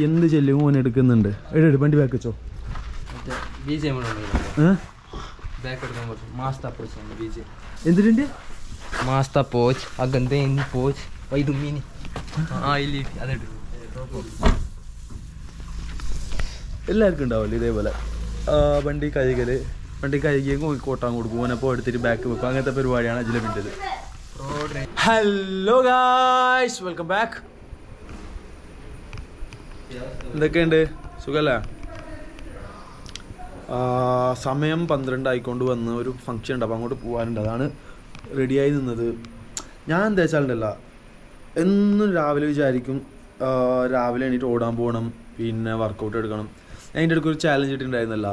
എന്ത് ചെല്ലും ഓൻ എടുക്കുന്നുണ്ട്. എവിടെ വണ്ടി ബാക്ക് വെച്ചോ. എന്തിട്ടുണ്ട് മാസ്ത പോച്ച് അഗന്തേ പോച്ച് വൈദുമീനി എല്ലാവർക്കും ഉണ്ടാവില്ല ഇതേപോലെ വണ്ടി കഴുകല്. വണ്ടി കഴുകിയ കോട്ടാൻ കൊടുക്കും, ഓനപ്പോൾ എടുത്തിട്ട് ബാക്ക് വെക്കും. അങ്ങനത്തെ പരിപാടിയാണ് അജിലബിൻ്റെത്. Hello guys, welcome back. എന്തൊക്കെയുണ്ട്, സുഖല്ലേ? സമയം 12 ആയിക്കൊണ്ട് വന്ന് ഒരു ഫംഗ്ഷൻ ഉണ്ട്, അപ്പോൾ അങ്ങോട്ട് പോകാനുണ്ട്. അതാണ് റെഡിയായി നിന്നത്. ഞാൻ എന്താ വെച്ചാലുണ്ടല്ല, എന്നും രാവിലെ വിചാരിക്കും രാവിലെ എണീറ്റ് ഓടാൻ പോകണം, പിന്നെ വർക്കൗട്ട് എടുക്കണം. ഞാൻ അതിൻ്റെ അടുത്തൊരു ചാലഞ്ച് ഇട്ടിട്ടുണ്ടായിരുന്നല്ല,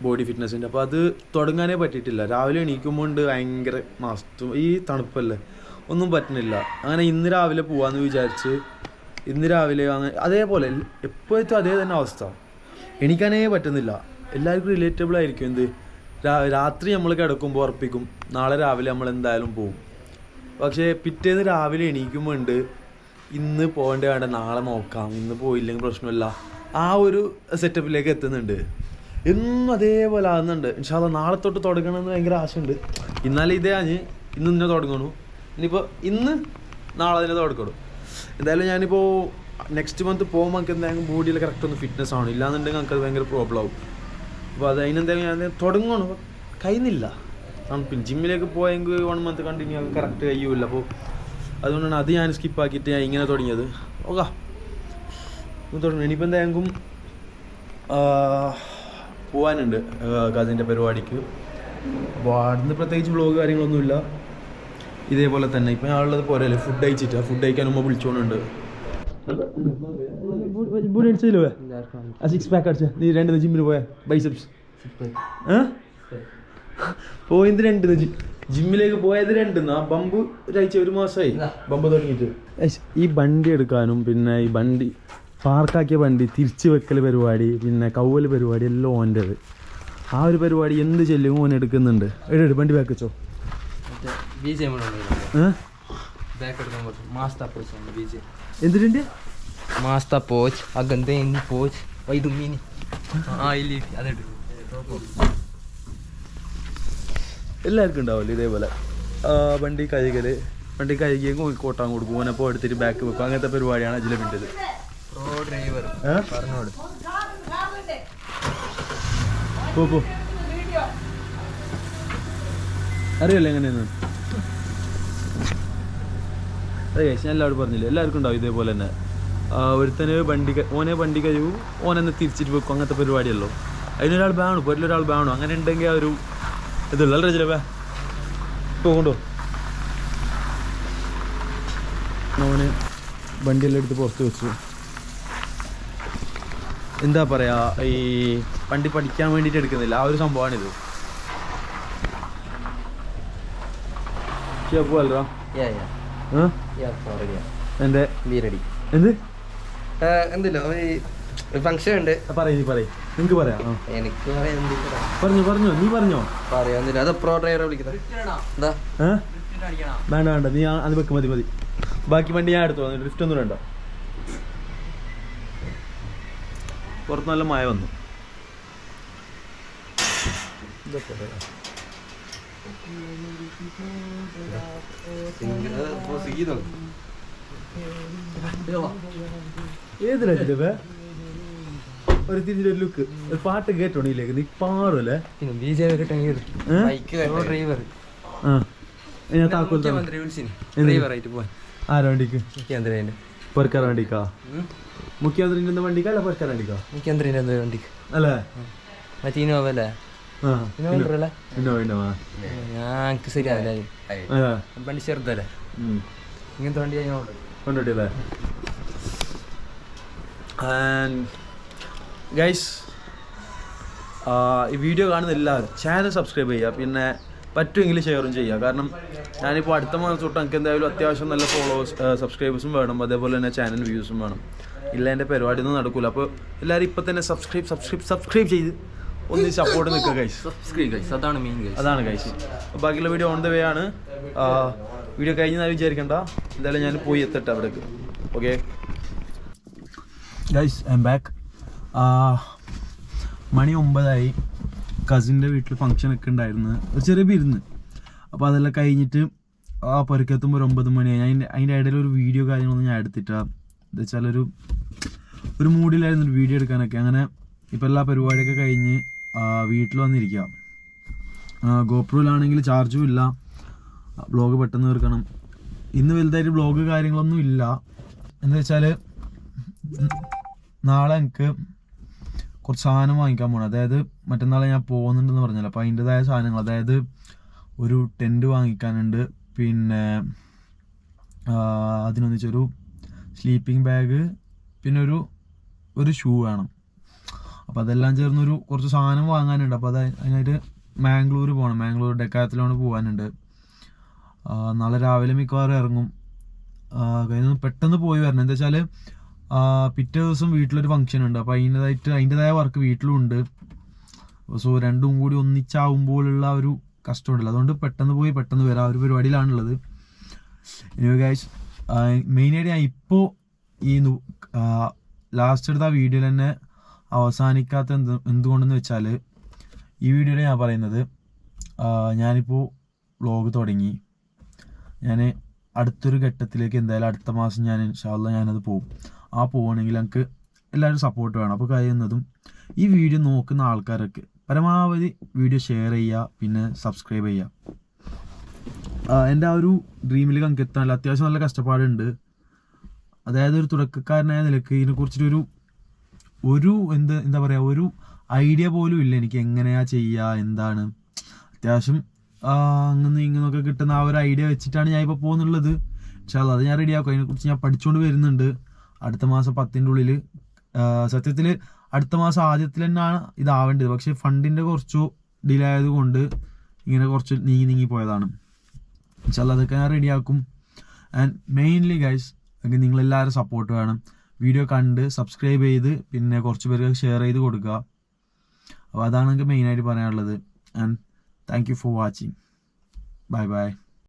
ബോഡി ഫിറ്റ്നസിൻ്റെ. അപ്പോൾ അത് തുടങ്ങാനേ പറ്റിയിട്ടില്ല. രാവിലെ എണീക്കുമ്പോൾ ഭയങ്കര മസ്തും, ഈ തണുപ്പല്ലേ, ഒന്നും പറ്റുന്നില്ല. അങ്ങനെ ഇന്ന് രാവിലെ പോകാമെന്ന് വിചാരിച്ച് ഇന്ന് രാവിലെ അങ്ങനെ അതേപോലെ എപ്പോഴത്തും അതേ തന്നെ അവസ്ഥ, എണീക്കാനേ പറ്റുന്നില്ല. എല്ലാവർക്കും റിലേറ്റബിൾ ആയിരിക്കും. എന്ത് രാത്രി നമ്മൾ കിടക്കുമ്പോൾ ഉറപ്പിക്കും നാളെ രാവിലെ നമ്മൾ എന്തായാലും പോകും. പക്ഷേ പിറ്റേന്ന് രാവിലെ എണീക്കുമ്പോൾ ഉണ്ട് ഇന്ന് പോകേണ്ട വേണ്ട, നാളെ നോക്കാം, ഇന്ന് പോയില്ലെങ്കിൽ പ്രശ്നമില്ല, ആ ഒരു സെറ്റപ്പിലേക്ക് എത്തുന്നുണ്ട്. എന്നും അതേപോലെ ആകുന്നുണ്ട്. ഇൻഷാ അല്ലാഹ് നാളെ തൊട്ട് തുടങ്ങണമെന്ന് ഭയങ്കര ആശയുണ്ട്. ഇന്നാലും ഇതേ ഇന്ന് തന്നെ തുടങ്ങണു. ഇനിയിപ്പോൾ ഇന്ന് നാളെ തന്നെ തുടങ്ങണം. എന്തായാലും ഞാനിപ്പോൾ നെക്സ്റ്റ് മന്ത് പോകുമ്പോൾ നമുക്ക് എന്തായാലും ബോഡിയിൽ കറക്റ്റ് ഒന്ന് ഫിറ്റ്നസ് ആണ്, ഇല്ലാന്നുണ്ടെങ്കിൽ നമുക്ക് അത് ഭയങ്കര പ്രോബ്ലം ആവും. അപ്പോൾ അത് അതിനെന്തായാലും ഞാൻ തുടങ്ങണം, കഴിയുന്നില്ല. പിന്നെ ജിമ്മിലേക്ക് പോയെങ്കിൽ 1 മന്ത് കണ്ടിന്യൂ ആക്കി കറക്റ്റ് കഴിയൂല. അപ്പോൾ അതുകൊണ്ടാണ് അത് ഞാൻ സ്കിപ്പാക്കിയിട്ട് ഞാൻ ഇങ്ങനെ തുടങ്ങിയത്. ഓക്കെ, തുടങ്ങണം. ഇനിയിപ്പോൾ എന്തായാലും പോകാനുണ്ട് കസിൻ്റെ പരിപാടിക്ക്. അപ്പോൾ അവിടുന്ന് പ്രത്യേകിച്ച് വ്ളോഗ് കാര്യങ്ങളൊന്നുമില്ല, ഇതേപോലെ തന്നെ. ഇപ്പം ഞാൻ ഉള്ളത് പോരല്ലേ, ഫുഡ് കഴിച്ചിട്ട് ഫുഡ് കഴിക്കാൻ ഉമ്മ വിളിച്ചോണ്ടുണ്ട്. സിക്സ് പാക്ക് അടിച്ച നീ 2 ജിമ്മിന് പോയാ ബൈസെപ്സ് പോയത് 2 ജിമ്മിലേക്ക് പോയത് 2. ആ ബമ്പ് ഒരാഴ്ച 1 മാസമായി ബമ്പ് തുടങ്ങിയിട്ട്. ഈ വണ്ടി എടുക്കാനും പിന്നെ ഈ വണ്ടി പാർക്കാക്കിയ വണ്ടി തിരിച്ചു വെക്കൽ പരിപാടി, പിന്നെ കൗവൽ പരിപാടി എല്ലാം ഓൻ്റെത്. ആ ഒരു പരിപാടി എന്ത് ചെല്ലും ഓൻ എടുക്കുന്നുണ്ട്. എവിടെ വണ്ടി ബാക്ക് വെച്ചോ. എന്തിട്ടുണ്ട് മാസ്ത പോച്ച് അഗന്തേ പോച്ച് വൈദുമീനി എല്ലാവർക്കും ഉണ്ടാവില്ല ഇതേപോലെ വണ്ടി കഴുകല്. വണ്ടി കഴുകിയ കോട്ടാൻ കൊടുക്കും, ഓനപ്പോൾ എടുത്തിട്ട് ബാക്ക് വെക്കും. അങ്ങനത്തെ പരിപാടിയാണ് അജിലബിൻ്റെത്. പോ അറിയല്ലേ എങ്ങനെയെന്ന്. അതെ, ഞാൻ എല്ലാവരും പറഞ്ഞില്ലേ, എല്ലാവർക്കും ഉണ്ടാവും ഇതേപോലെ തന്നെ. ഒരുത്തന് വണ്ടി കഴിവും, ഓനെന്ന് തിരിച്ചിട്ട് വെക്കും. അങ്ങനത്തെ പരിപാടിയല്ലോ. അതിനൊരാൾ വേണം, പൊരിലൊരാൾ വേണം. അങ്ങനെ ഉണ്ടെങ്കിൽ ആ ഒരു ഇതുള്ള രചിലവേ കൊണ്ടോ. ഓന് വണ്ടിയെല്ലാം എടുത്ത് പുറത്ത് വെച്ചു. എന്താ പറയുക, ഈ വണ്ടി പഠിക്കാൻ വേണ്ടിയിട്ട് എടുക്കുന്നില്ല, ആ ഒരു സംഭവമാണിത്. പോവല്ലോ എന്റെ എന്ത് എന്തല്ലോ ഫംഗ്ഷൻ ഉണ്ട്. പറയും നിങ്ങക്ക് പറയാം. എനിക്ക് പറഞ്ഞോ നീ പറഞ്ഞോ. പറയാന്നില്ല, അത് പ്രോ ഡ്രൈവറെ വിളിക്കുന്നത്. വേണ്ട നീ അത് വെക്ക്, മതി. ബാക്കി വണ്ടി ഞാൻ എടുത്തു, ലിഫ്റ്റ് ഒന്നും വേണ്ട. പുറത്ത് നല്ല മഴ വന്നു. ഏത് രചിലവേ ഒരു തിരിഞ്ഞൊരു ലുക്ക്, ഒരു പാട്ട് കേട്ടോണിയിലേക്ക് നീ പാറുമല്ലേ. ആരാ വണ്ടിക്ക്? പൊരക്കാർ വണ്ടിക്കാ? മുഖ്യമന്ത്രിന്റെ വണ്ടിക്കാ അല്ല പൊരക്കാർ വണ്ടിക്കാ? മുഖ്യമന്ത്രിന്റെ വണ്ടിക്ക് അല്ലേ? മറ്റേ ഇന്നോവല്ലേ? ഞങ്ങക്ക് ശരിയാവില്ല, വണ്ടി ചെറുതല്ലേ, ഇങ്ങനത്തെ വണ്ടി കൊണ്ടിട്ടല്ലേ. ഗൈസ്, ഈ വീഡിയോ കാണുന്ന എല്ലാവരും ചാനൽ സബ്സ്ക്രൈബ് ചെയ്യുക, പിന്നെ പറ്റുമെങ്കിൽ ഷെയറും ചെയ്യുക. കാരണം ഞാനിപ്പോൾ അടുത്ത മാസം തൊട്ട് എനിക്ക് എന്തായാലും അത്യാവശ്യം നല്ല സബ്സ്ക്രൈബേഴ്സും വേണം, അതേപോലെ തന്നെ ചാനൽ വ്യൂസും വേണം. ഇല്ല എൻ്റെ പരിപാടിയൊന്നും നടക്കില്ല. അപ്പോൾ എല്ലാവരും ഇപ്പം തന്നെ സബ്സ്ക്രൈബ് ചെയ്ത് ഒന്ന് സപ്പോർട്ട് നിൽക്കുക ഗൈസ്. അതാണ് ഗൈസ്. ബാക്കിയുള്ള വീഡിയോ ഓൺ ദ വേ ആണ്. വീഡിയോ കഴിഞ്ഞാൽ വിചാരിക്കണ്ട, എന്തായാലും ഞാൻ പോയി എത്തട്ടെ അവിടേക്ക്. Okay, guys I am back. മണി 9 കസിൻ്റെ വീട്ടിൽ ഫങ്ഷനൊക്കെ ഉണ്ടായിരുന്നു, ഒരു ചെറിയ വിരുന്ന്. അപ്പോൾ അതെല്ലാം കഴിഞ്ഞിട്ട് പുരക്കെത്തുമ്പോൾ 9 മണിയായി. അതിൻ്റെ ഇടയിൽ ഒരു വീഡിയോ കാര്യങ്ങളൊന്നും ഞാൻ എടുത്തിട്ടാണ്. എന്താ വെച്ചാൽ ഒരു മൂഡിലായിരുന്നു ഒരു വീഡിയോ എടുക്കാനൊക്കെ. അങ്ങനെ ഇപ്പോൾ എല്ലാ പരിപാടിയൊക്കെ കഴിഞ്ഞ് വീട്ടിൽ വന്നിരിക്കുക. ഗോപ്രോയിലാണെങ്കിൽ ചാർജും ഇല്ല, ബ്ലോഗ് പെട്ടെന്ന് തീർക്കണം. ഇന്ന് വലുതായിട്ട് ബ്ലോഗ് കാര്യങ്ങളൊന്നും ഇല്ല. എന്താ വെച്ചാൽ നാളെ എനിക്ക് കുറച്ച് സാധനം വാങ്ങിക്കാൻ പോകണം. അതായത് മറ്റന്നാളെ ഞാൻ പോകുന്നുണ്ടെന്ന് പറഞ്ഞല്ലോ. അപ്പോൾ അതിൻ്റെതായ സാധനങ്ങൾ, അതായത് ഒരു ടെൻറ്റ് വാങ്ങിക്കാനുണ്ട്, പിന്നെ അതിനൊന്നിച്ചൊരു സ്ലീപ്പിംഗ് ബാഗ്, പിന്നെ ഒരു ഷൂ വേണം. അപ്പോൾ അതെല്ലാം ചേർന്നൊരു കുറച്ച് സാധനം വാങ്ങാനുണ്ട്. അപ്പോൾ അതിനായിട്ട് മാംഗ്ലൂർ പോകണം. മാംഗ്ലൂർ ഡെക്കാത്തിലോണ് പോകാനുണ്ട്. നാളെ രാവിലെ മിക്കവാറും ഇറങ്ങും. പെട്ടെന്ന് പോയി വരണം. എന്താ വെച്ചാൽ പിറ്റേ ദിവസം വീട്ടിലൊരു ഫംഗ്ഷൻ ഉണ്ട്. അപ്പോൾ അതിൻ്റെതായ വർക്ക് വീട്ടിലും ഉണ്ട്. സോ രണ്ടും കൂടി ഒന്നിച്ചാവുമ്പോഴുള്ള ഒരു കഷ്ടമുണ്ടല്ലോ. അതുകൊണ്ട് പെട്ടെന്ന് പോയി പെട്ടെന്ന് വരാം, ഒരു പരിപാടിയിലാണുള്ളത്. ഗൈസ്, മെയിനായിട്ട് ഞാൻ ഇപ്പോൾ ഈ ലാസ്റ്റ് എടുത്ത വീഡിയോയിൽ തന്നെ അവസാനിക്കാത്ത എന്തുകൊണ്ടെന്ന് വെച്ചാൽ, ഈ വീഡിയോയിൽ ഞാൻ പറയുന്നത് ഞാനിപ്പോൾ വ്ളോഗ് തുടങ്ങി. ഞാൻ അടുത്തൊരു ഘട്ടത്തിലേക്ക് എന്തായാലും അടുത്ത മാസം ഞാൻ ഇൻഷാ അല്ലാഹ് ഞാനത് പോകും. പോവുകയാണെങ്കിൽ എനിക്ക് എല്ലാവരും സപ്പോർട്ട് വേണം. അപ്പോൾ കഴിയുന്നതും ഈ വീഡിയോ നോക്കുന്ന ആൾക്കാരൊക്കെ പരമാവധി വീഡിയോ ഷെയർ ചെയ്യുക, പിന്നെ സബ്സ്ക്രൈബ് ചെയ്യുക. എൻ്റെ ആ ഒരു ഡ്രീമിലേക്ക് എനിക്ക് എത്താനുള്ള അത്യാവശ്യം നല്ല കഷ്ടപ്പാടുണ്ട്. അതായത് ഒരു തുടക്കക്കാരനായ നിലക്ക് ഇതിനെക്കുറിച്ചിട്ടൊരു എന്താ പറയുക, ഒരു ഐഡിയ പോലും ഇല്ല എനിക്ക് എങ്ങനെയാണ് ചെയ്യുക, എന്താണ്. അത്യാവശ്യം അങ്ങനെ ഇങ്ങനെയൊക്കെ കിട്ടുന്ന ആ ഒരു ഐഡിയ വെച്ചിട്ടാണ് ഞാൻ ഇപ്പോൾ പോകുന്നുള്ളത്. പക്ഷേ അത് ഞാൻ റെഡിയാക്കും. അതിനെക്കുറിച്ച് ഞാൻ പഠിച്ചുകൊണ്ട് വരുന്നുണ്ട്. അടുത്ത മാസം 10ൻ്റെ ഉള്ളിൽ, സത്യത്തിൽ അടുത്ത മാസം ആദ്യത്തിൽ തന്നെയാണ് ഇതാവേണ്ടത്. പക്ഷേ ഫണ്ടിൻ്റെ കുറച്ചു ഡിലേ ആയതുകൊണ്ട് ഇങ്ങനെ കുറച്ച് നീങ്ങി പോയതാണ്. പക്ഷേ അതൊക്കെ ഞാൻ റെഡിയാക്കും. ആൻഡ് മെയിൻലി ഗൈസ്, നിങ്ങളെല്ലാവരും സപ്പോർട്ട് വേണം. വീഡിയോ കണ്ട് സബ്സ്ക്രൈബ് ചെയ്ത് പിന്നെ കുറച്ച് പേർക്ക് ഷെയർ ചെയ്ത് കൊടുക്കുക. അപ്പോൾ അതാണ് എനിക്ക് മെയിനായിട്ട് പറയാനുള്ളത്. And thank you for watching. Bye bye.